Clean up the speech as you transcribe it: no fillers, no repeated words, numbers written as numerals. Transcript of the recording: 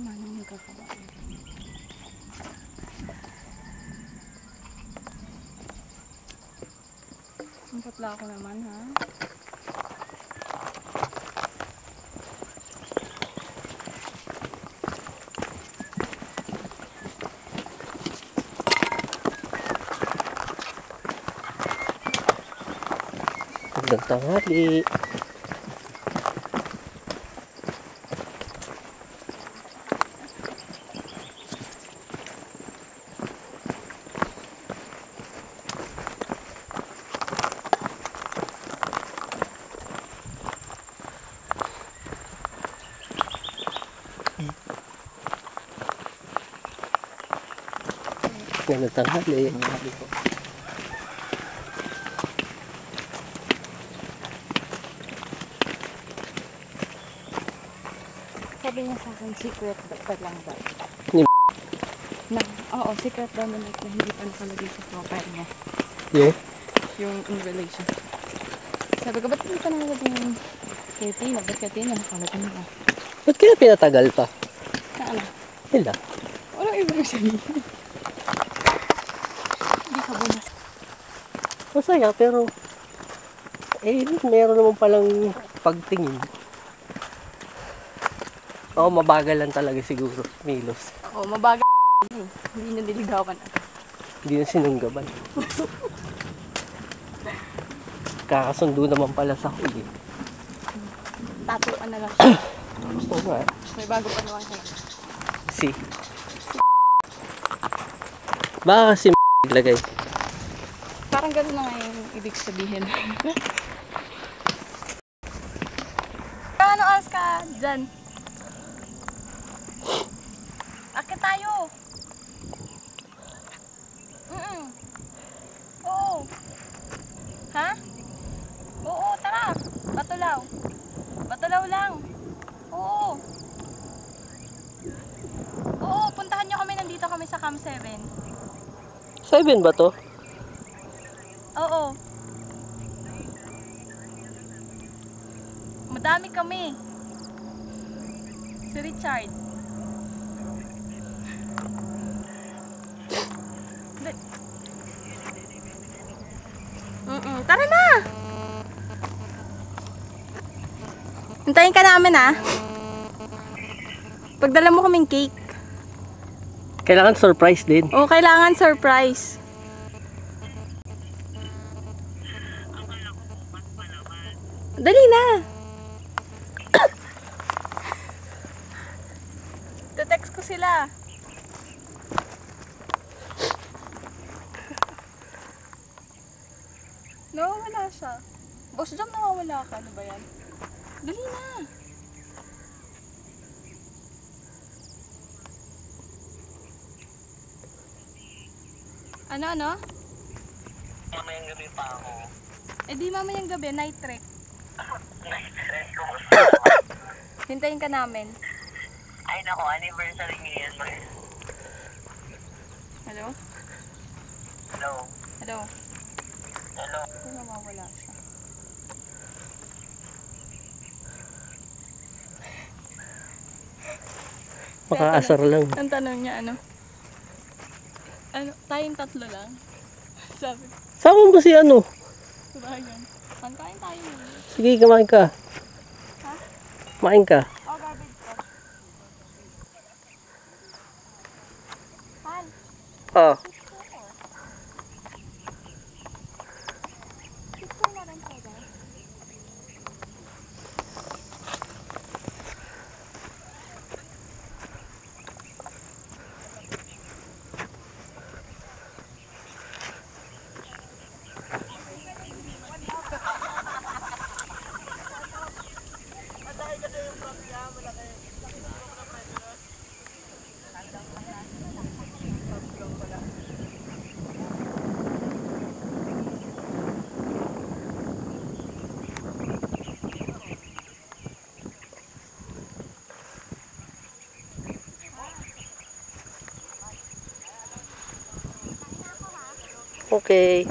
Manang nagkakabayan. Ang patla ako naman, ha? Magandang tanghali. Magandang tanghali. Sabi niya sa akin, secret pa lang daw. Ni Oo, secret daw na hindi pa nakalagay sa profile niya. Yung in relation. Sabi ko, ba't hindi pa nakalagay yung kay Tina? Ba't kay Tina nakalagay na? Ba't kaya pinatagal pa? Na ano? Hila. Walang ibig sabihin. Hindi ka bunas. Masaya pero meron naman palang pagtingin. Oo, mabagal lang talaga siguro, Milos. Oo, mabagal. Hindi na diligawan. Hindi na sinunggaban. Kakasundo naman pala sa huli. Tatuan na lang siya. Oo nga. May bago pa naman siya. Baka kasi naglagay. Parang gano'n na nga yung ibig sabihin. Ano oras ka dyan? Akit tayo. Oo. Ha? Oo, tara. Batulaw. Batulaw lang. Oo. Oo, puntahan nyo kami. Nandito kami sa Camp 7. 7 ba to? Oo. Madami kami. Si Richard. Tara na! Hintayin ka namin, ha? Pagdala mo kaming cake. Kailangan surprise din. Oo, kailangan surprise. Dali na! Te-text ko sila. Nawawala siya. Boss Jam, nawawala ka. Ano ba yan? Dali na! Ano? Mamayang gabi pa ako. Eh di mamayang gabi, night trek. Night trek, kumusta? Hintayin ka namin. Ay nako, anniversary ngayon. Hello? Hello? Hello? Hello? Kung nawawala siya. Makaasar lang. Ang tanong niya, ano, tayong tatlo lang. Sabi ko, Sama mo si ano? sabayan. Pagkain tayo. Sige, kumain ka. Ha? Kumain ka. Oh, garbage ko. Han, Ah. picture na rin ko ba? Okay.